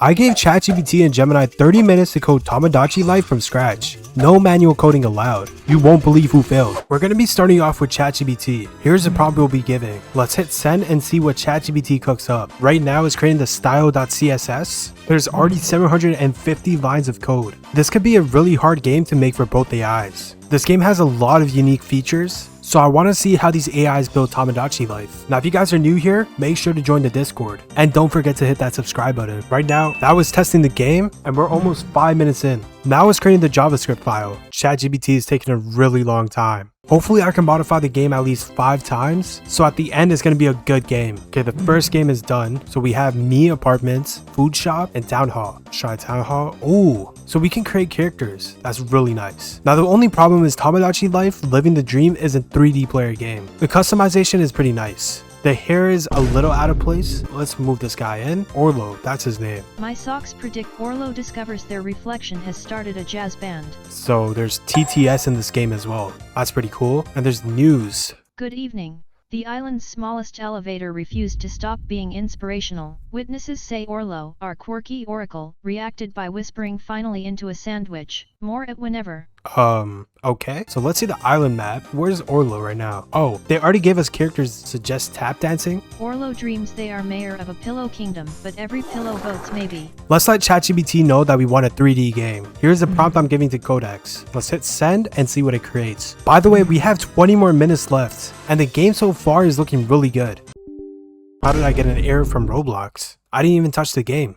I gave ChatGPT and Gemini 30 minutes to code Tomodachi Life from scratch. No manual coding allowed. You won't believe who failed. We're going to be starting off with ChatGPT. Here's the prompt we'll be giving. Let's hit send and see what ChatGPT cooks up. Right now it's creating the style.css. There's already 750 lines of code. This could be a really hard game to make for both AIs. This game has a lot of unique features, so I want to see how these AIs build Tomodachi Life. Now if you guys are new here, make sure to join the Discord. And don't forget to hit that subscribe button. Right now, that was testing the game, and we're almost 5 minutes in. Now it's creating the JavaScript file. ChatGPT is taking a really long time. Hopefully I can modify the game at least 5 times, so at the end it's going to be a good game. Okay, the first game is done. So we have me apartments, food shop, and town hall. Try town hall. Ooh, so we can create characters. That's really nice. Now the only problem is Tomodachi Life Living the Dream is a 3D player game. The customization is pretty nice. The hair is a little out of place. Let's move this guy in. Orlo, that's his name. My socks predict Orlo discovers their reflection has started a jazz band. So there's TTS in this game as well. That's pretty cool. And there's news. Good evening. The island's smallest elevator refused to stop being inspirational. Witnesses say Orlo, our quirky oracle, reacted by whispering finally into a sandwich. More at whenever. Okay. So let's see the island map. Where's Orlo right now? Oh, they already gave us characters suggest tap dancing. Orlo dreams they are mayor of a pillow kingdom, but every pillow votes maybe. Let's let ChatGPT know that we want a 3D game. Here's the prompt I'm giving to Codex. Let's hit send and see what it creates. By the way, we have 20 more minutes left, and the game so far is looking really good. How did I get an error from Roblox? I didn't even touch the game.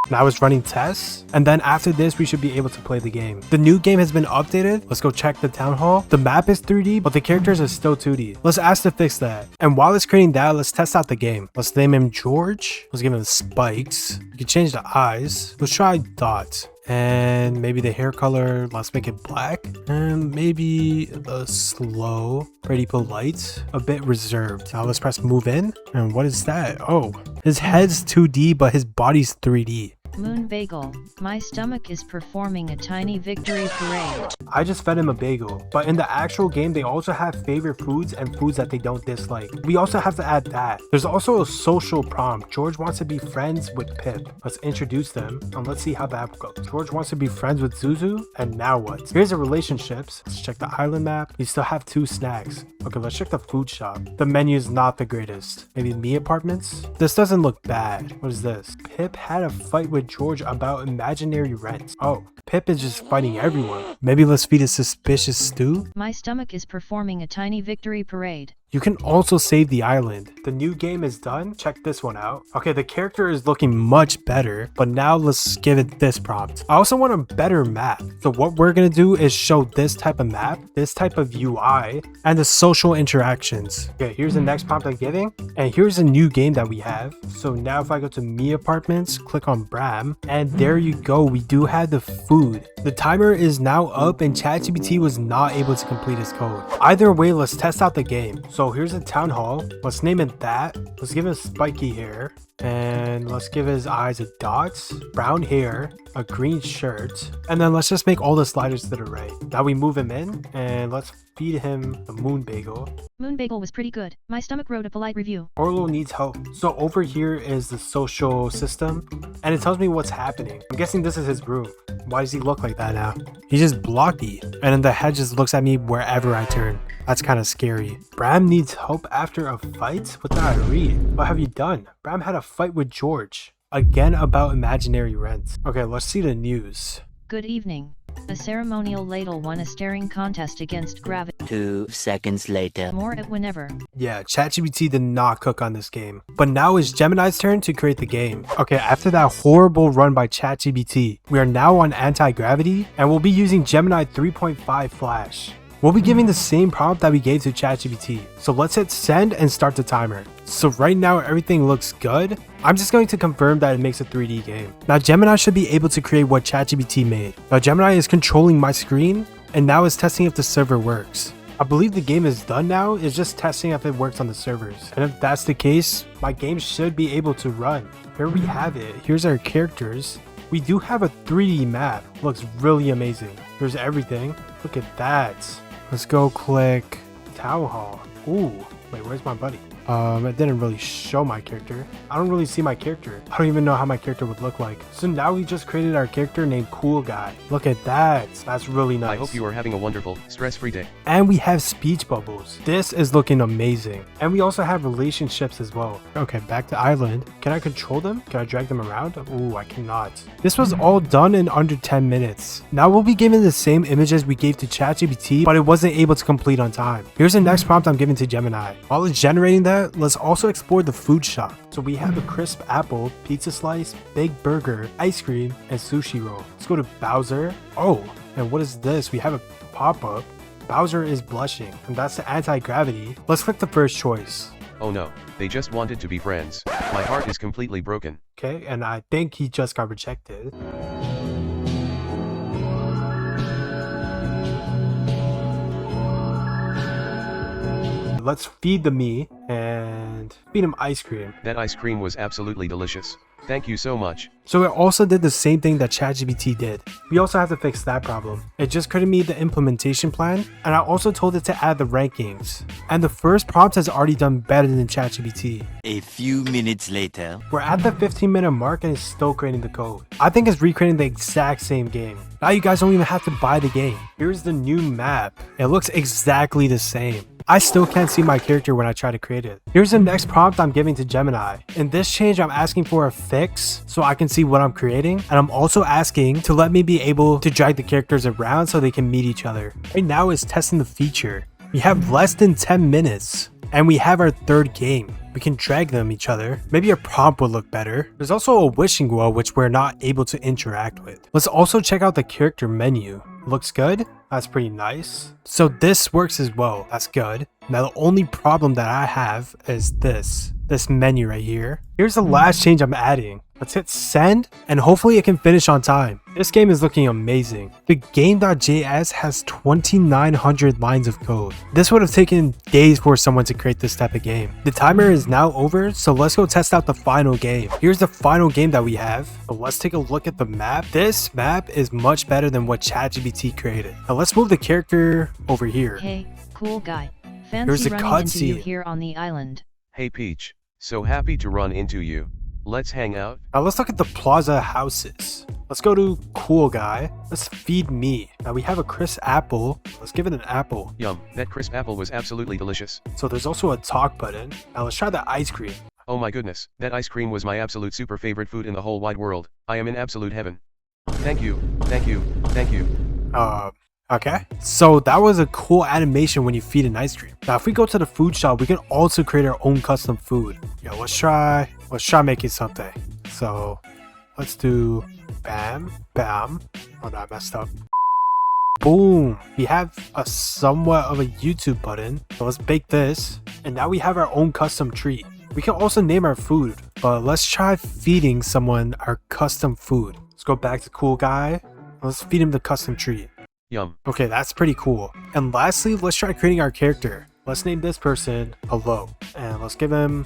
Now it's running tests, and then after this we should be able to play the game. The new game has been updated. Let's go check the town hall. The map is 3D, but the characters are still 2D. Let's ask to fix that. And while it's creating that, let's test out the game. Let's name him George. Let's give him spikes. We can change the eyes. Let's try dots. And maybe the hair color, let's make it black. And maybe a slow, pretty polite, a bit reserved. Now let's press move in. And what is that? Oh, his head's 2D, but his body's 3D. Moon Bagel, my stomach is performing a tiny victory parade. I just fed him a bagel, but in the actual game they also have favorite foods and foods that they don't dislike. We also have to add that. There's also a social prompt. George wants to be friends with Pip. Let's introduce them and let's see how that goes. George wants to be friends with Zuzu, and now what? Here's the relationships. Let's check the island map. We still have 2 snacks. Okay, let's check the food shop. The menu is not the greatest. Maybe me apartments? This doesn't look bad. What is this? Pip had a fight with George about imaginary rent. Oh, Pip is just fighting everyone. Maybe let's feed a suspicious stew? My stomach is performing a tiny victory parade. You can also save the island. The new game is done. Check this one out. Okay, the character is looking much better, but now let's give it this prompt. I also want a better map. So what we're gonna do is show this type of map, this type of UI, and the social interactions. Okay, here's the next prompt I'm giving, and here's a new game that we have. So now if I go to me apartments, click on Bram, and there you go, we do have the food. The timer is now up and ChatGPT was not able to complete his code. Either way, let's test out the game. So here's a town hall. Let's name it that. Let's give him spiky hair. And let's give his eyes a dot, brown hair, a green shirt, and then let's just make all the sliders to the right. Now we move him in and let's feed him the moon bagel. Moon Bagel was pretty good. My stomach wrote a polite review. Orlo needs help. So over here is the social system and it tells me what's happening. I'm guessing this is his room. Why does he look like that now? He's just blocky, and then the head just looks at me wherever I turn. That's kind of scary. Bram needs help after a fight? What did I read? What have you done? Bram had a fight with George. Again about imaginary rent. Okay, let's see the news. Good evening. A ceremonial ladle won a staring contest against gravity. 2 seconds later. More at whenever. Yeah, ChatGPT did not cook on this game. But now it's Gemini's turn to create the game. Okay, after that horrible run by ChatGPT, we are now on anti-gravity and we'll be using Gemini 3.5 Flash. We'll be giving the same prompt that we gave to ChatGPT. So let's hit send and start the timer. So right now everything looks good. I'm just going to confirm that it makes a 3D game. Now Gemini should be able to create what ChatGPT made. Now Gemini is controlling my screen and now it's testing if the server works. I believe the game is done now. It's just testing if it works on the servers. And if that's the case, my game should be able to run. Here we have it. Here's our characters. We do have a 3D map. Looks really amazing. Here's everything. Look at that. Let's go click Town Hall. Ooh, wait, where's my buddy? It didn't really show my character. I don't really see my character. I don't even know how my character would look like. So now we just created our character named Cool Guy. Look at that. That's really nice. I hope you are having a wonderful, stress-free day. And we have speech bubbles. This is looking amazing. And we also have relationships as well. Okay, back to island. Can I control them? Can I drag them around? Ooh, I cannot. This was all done in under 10 minutes. Now we'll be given the same images we gave to ChatGPT, but it wasn't able to complete on time. Here's the next prompt I'm giving to Gemini. While it's generating that, let's also explore the food shop. So we have a crisp apple, pizza slice, big burger, ice cream, and sushi roll. Let's go to Bowser. Oh, and what is this? We have a pop-up. Bowser is blushing, and that's the anti-gravity. Let's click the first choice. Oh no, they just wanted to be friends. My heart is completely broken. Okay, and I think he just got rejected. Let's feed the me and feed him ice cream. That ice cream was absolutely delicious. Thank you so much. So it also did the same thing that ChatGPT did. We also have to fix that problem. It just couldn't meet the implementation plan, and I also told it to add the rankings. And the first prompt has already done better than ChatGPT. A few minutes later. We're at the 15-minute mark and it's still creating the code. I think it's recreating the exact same game. Now you guys don't even have to buy the game. Here's the new map. It looks exactly the same. I still can't see my character when I try to create it. Here's the next prompt I'm giving to Gemini. In this change, I'm asking for a fix so I can see what I'm creating. And I'm also asking to let me be able to drag the characters around so they can meet each other. Right now it's testing the feature. We have less than 10 minutes and we have our third game. We can drag them each other. Maybe our prompt would look better. There's also a wishing well which we're not able to interact with. Let's also check out the character menu. Looks good. That's pretty nice. So this works as well. That's good. Now the only problem that I have is this menu right here. Here's the last change I'm adding. Let's hit send and hopefully it can finish on time. This game is looking amazing. The game.js has 2,900 lines of code. This would have taken days for someone to create this type of game. The timer is now over, so let's go test out the final game. Here's the final game that we have. So let's take a look at the map. This map is much better than what ChatGPT created. Now let's move the character over here. Hey, cool guy. Here's Fancy a running into you cutscene. here on the island. Hey Peach, so happy to run into you. Let's hang out. Now let's look at the plaza houses. Let's go to cool guy. Let's feed me. Now we have a crisp apple. Let's give it an apple. Yum, that crisp apple was absolutely delicious. So there's also a talk button. Now let's try the ice cream. Oh my goodness, that ice cream was my absolute super favorite food in the whole wide world. I am in absolute heaven. Thank you, thank you, thank you. Okay. So that was a cool animation when you feed an ice cream. Now if we go to the food shop, we can also create our own custom food. Yeah, let's try making something. So let's do bam, bam. Oh no, I messed up. Boom. We have a somewhat of a YouTube button. So let's bake this. And now we have our own custom treat. We can also name our food, but let's try feeding someone our custom food. Let's go back to cool guy. Let's feed him the custom treat. Yum. Okay, that's pretty cool. And lastly, let's try creating our character. Let's name this person Hello. And let's give them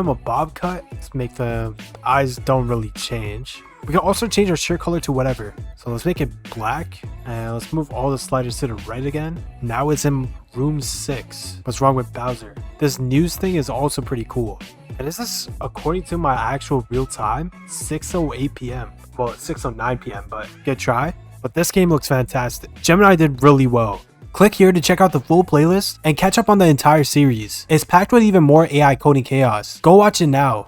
a bob cut. Let's make the eyes don't really change. We can also change our shirt color to whatever. So let's make it black. And let's move all the sliders to the right again. Now it's in room 6. What's wrong with Bowser? This news thing is also pretty cool. And this is according to my actual real time, 6:08 p.m. Well, it's 6:09 p.m., but good try. But this game looks fantastic. Gemini did really well. Click here to check out the full playlist and catch up on the entire series. It's packed with even more AI coding chaos. Go watch it now.